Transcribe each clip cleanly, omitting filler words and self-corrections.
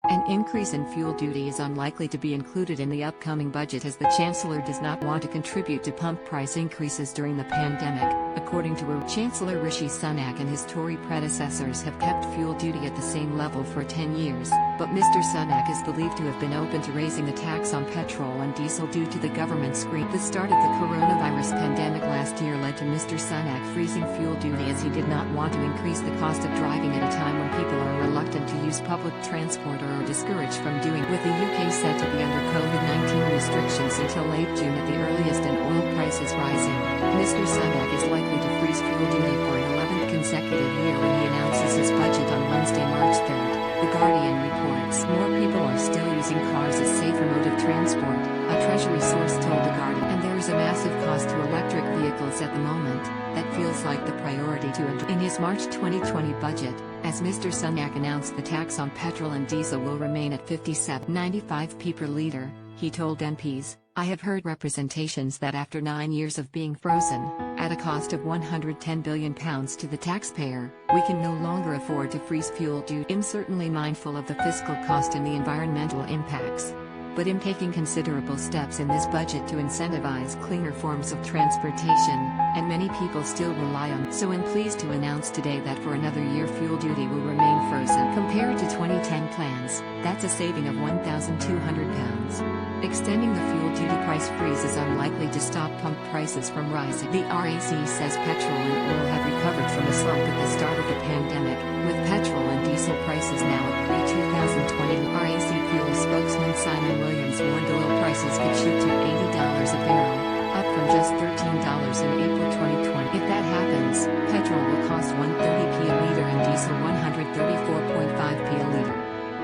An increase in fuel duty is unlikely to be included in the upcoming budget as the Chancellor does not want to contribute to pump price increases during the pandemic, according to Chancellor Rishi Sunak and his Tory predecessors have kept fuel duty at the same level for 10 years, but Mr Sunak is believed to have been open to raising the tax on petrol and diesel due to the government's screen. The start of the coronavirus pandemic last year led to Mr Sunak freezing fuel duty as he did not want to increase the cost of driving at a time when people are reluctant to use public transport or discouraged from doing, with the UK set to be under COVID-19 restrictions until late June at the earliest and oil prices rising. Mr Sunak is likely to freeze fuel duty for an 11th consecutive year when he announces his budget on Wednesday, March 3rd. The Guardian reports more people are still using cars as safer mode of transport, a Treasury source told The Guardian, and there is a massive cost to electric vehicles at the moment that feels like the priority to address. In his March 2020 budget, as Mr Sunak announced the tax on petrol and diesel will remain at 57.95p per litre, he told MPs, "I have heard representations that after 9 years of being frozen, at a cost of £110 billion to the taxpayer, we can no longer afford to freeze fuel duty. I'm certainly mindful of the fiscal cost and the environmental impacts, but I'm taking considerable steps in this budget to incentivize cleaner forms of transportation, and many people still rely on. So I'm pleased to announce today that for another year fuel duty will remain frozen. Compared to 2010 plans, that's a saving of £1,200. Extending the fuel duty price freeze is unlikely to stop pump prices from rising. The RAC says petrol and oil have recovered from a slump at the start of the pandemic, with petrol and diesel prices now at pre-2020. RAC fuel spokesman Simon Williams warned oil prices could shoot to $80 a barrel, up from just $13 in April 2020. If that happens, petrol will cost 130p a litre and diesel 134.5p a litre.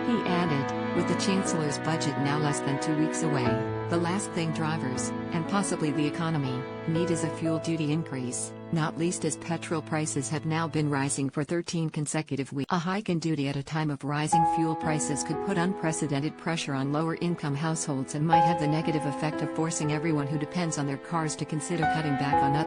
He added, with the Chancellor's budget now less than 2 weeks away, the last thing drivers, and possibly the economy, need is a fuel duty increase, not least as petrol prices have now been rising for 13 consecutive weeks. A hike in duty at a time of rising fuel prices could put unprecedented pressure on lower-income households and might have the negative effect of forcing everyone who depends on their cars to consider cutting back on other